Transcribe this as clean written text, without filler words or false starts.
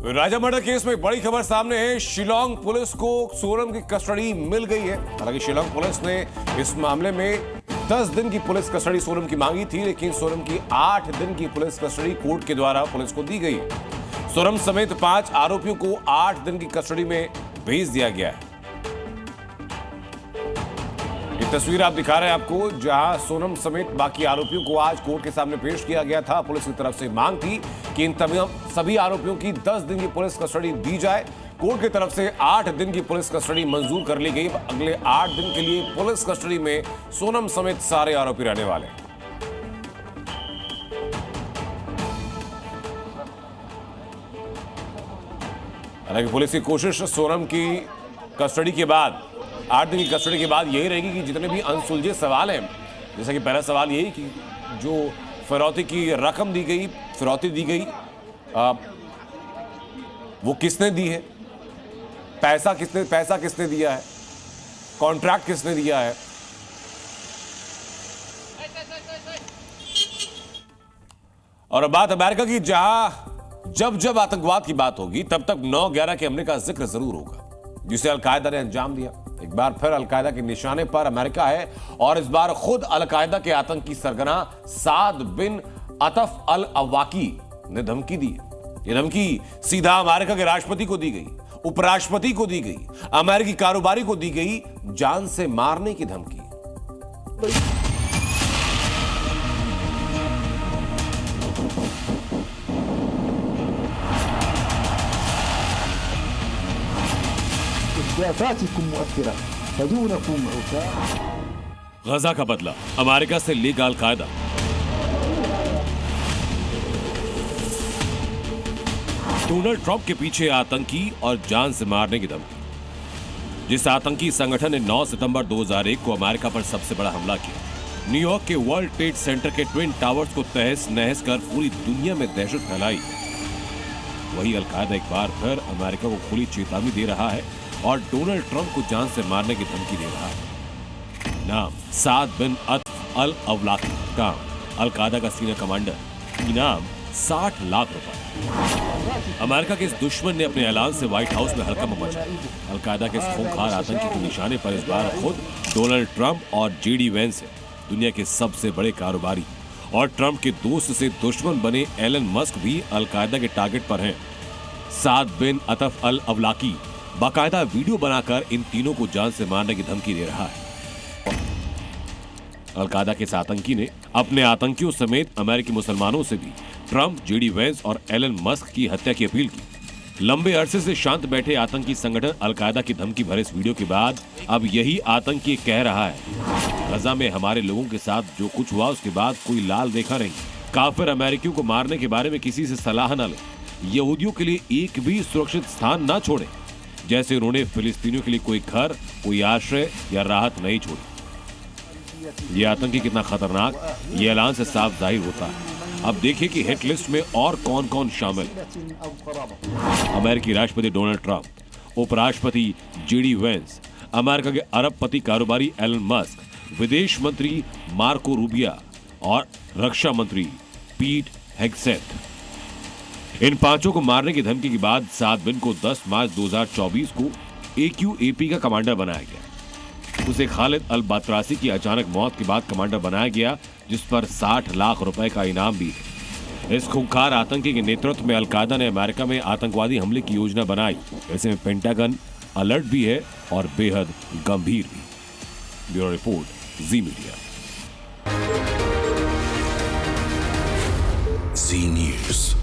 राजा murder case में बड़ी खबर सामने है। शिलोंग पुलिस को सोनम की कस्टडी मिल गई है। हालांकि शिलोंग पुलिस ने इस मामले में 10 दिन की पुलिस कस्टडी सोनम की मांगी थी, लेकिन सोनम की 8 दिन की पुलिस कस्टडी कोर्ट के द्वारा पुलिस को दी गई। सोनम समेत 5 आरोपियों को 8 दिन की कस्टडी में भेज दिया गया है। ये तस्वीर आप दिखा रहे हैं आपको, जहां सोनम समेत बाकी आरोपियों को आज कोर्ट के सामने पेश किया गया था। पुलिस की तरफ से मांग थी कि इन सभी आरोपियों की 10 दिन की पुलिस कस्टडी दी जाए। कोर्ट की तरफ से 8 दिन की पुलिस कस्टडी मंजूर कर ली गई। अगले 8 दिन के लिए पुलिस कस्टडी में सोनम समेत सारे आरोपी रहने वाले हैं। हालांकि पुलिस की कोशिश सोनम की कस्टडी के बाद 8 दिन की कस्टडी के बाद यही रहेगी कि जितने भी अनसुलझे सवाल हैं, जैसा कि पहला सवाल यही कि जो फिरौती की रकम दी गई, फिरौती दी गई, वो किसने दी है, पैसा किसने दिया है, कॉन्ट्रैक्ट किसने दिया है। और अब बात अमेरिका की, जहां जब आतंकवाद की बात होगी तब तक 9/11 के हमले का जिक्र जरूर होगा, जिसे अलकायदा ने अंजाम दिया। एक बार फिर अलकायदा के निशाने पर अमेरिका है और इस बार खुद अलकायदा के आतंकी सरगना साद बिन अतफ अल अवाकी ने धमकी दी। यह धमकी सीधा अमेरिका के राष्ट्रपति को दी गई, उपराष्ट्रपति को दी गई, अमेरिकी कारोबारी को दी गई, जान से मारने की धमकी। गजा का बदला, अमेरिका से लेगा अलकायदा। डोनाल्ड ट्रंप के पीछे आतंकी और जान से मारने की धमकी। जिस आतंकी संगठन ने 9 सितंबर 2001 को अमेरिका पर सबसे बड़ा हमला किया, न्यूयॉर्क के वर्ल्ड ट्रेड सेंटर के ट्विन टावर्स को तहस नहस कर पूरी दुनिया में दहशत फैलाई, वही अलकायदा एक बार फिर अमेरिका को खुली चेतावनी दे रहा है और डोनाल्ड ट्रंप को जान से मारने की धमकी दे रहा है। नाम साद बिन अतफ अल अवलाकी, काम अलकायदा का सीनियर कमांडर, इनाम 60 लाख रुपए। अमेरिका के इस दुश्मन ने अपने ऐलान से व्हाइट हाउस में हड़कंप मचाया। अलकायदा के इस खूंखार आतंकी के निशाने पर इस बार खुद डोनाल्ड ट्रंप और जेडी वेंस है, दुनिया के सबसे बड़े कारोबारी और ट्रंप के दोस्त से दुश्मन बने एलन मस्क भी अलकायदा के टारगेट पर हैं। साद बिन अतफ अल अवलाकी बाकायदा वीडियो बनाकर इन तीनों को जान से मारने की धमकी दे रहा है। अलकायदा के इस आतंकी ने अपने आतंकियों समेत अमेरिकी मुसलमानों से भी ट्रंप, जेडी वेंस और एलन मस्क की हत्या की अपील की। लंबे अरसे से शांत बैठे आतंकी संगठन अलकायदा की धमकी भरे इस वीडियो के बाद अब यही आतंकी कह रहा है, गजा में हमारे लोगों के साथ जो कुछ हुआ उसके बाद कोई लाल रेखा नहीं। काफिर अमेरिकियों को मारने के बारे में किसी से सलाह न ले, यहूदियों के लिए एक भी सुरक्षित स्थान न छोड़े, जैसे उन्होंने फिलिस्तीनियों के लिए कोई घर, कोई आश्रय या राहत नहीं छोड़ी। ये आतंकी कितना खतरनाक, ये ऐलान से साफ जाहिर होता है। अब देखिए कि हिट लिस्ट में और कौन कौन शामिल। अमेरिकी राष्ट्रपति डोनाल्ड ट्रंप, उपराष्ट्रपति जेडी वेंस, अमेरिका के अरबपति कारोबारी एलन मस्क, विदेश मंत्री मार्को रूबिया और रक्षा मंत्री पीट हेगसेथ। इन पांचों को मारने की धमकी के बाद साद बिन को 10 मार्च 2024 को AQAP का कमांडर बनाया गया। उसे खालिद अल बातरासी की अचानक मौत के बाद कमांडर बनाया गया, जिस पर 60 लाख रुपए का इनाम भी है। इस खूंखार आतंकी के नेतृत्व में अलकायदा ने अमेरिका में आतंकवादी हमले की योजना बनाई। ऐसे में पेंटागन अलर्ट भी है और बेहद गंभीर भी। ब्यूरो रिपोर्ट, जी मीडिया। जी न्यूज़।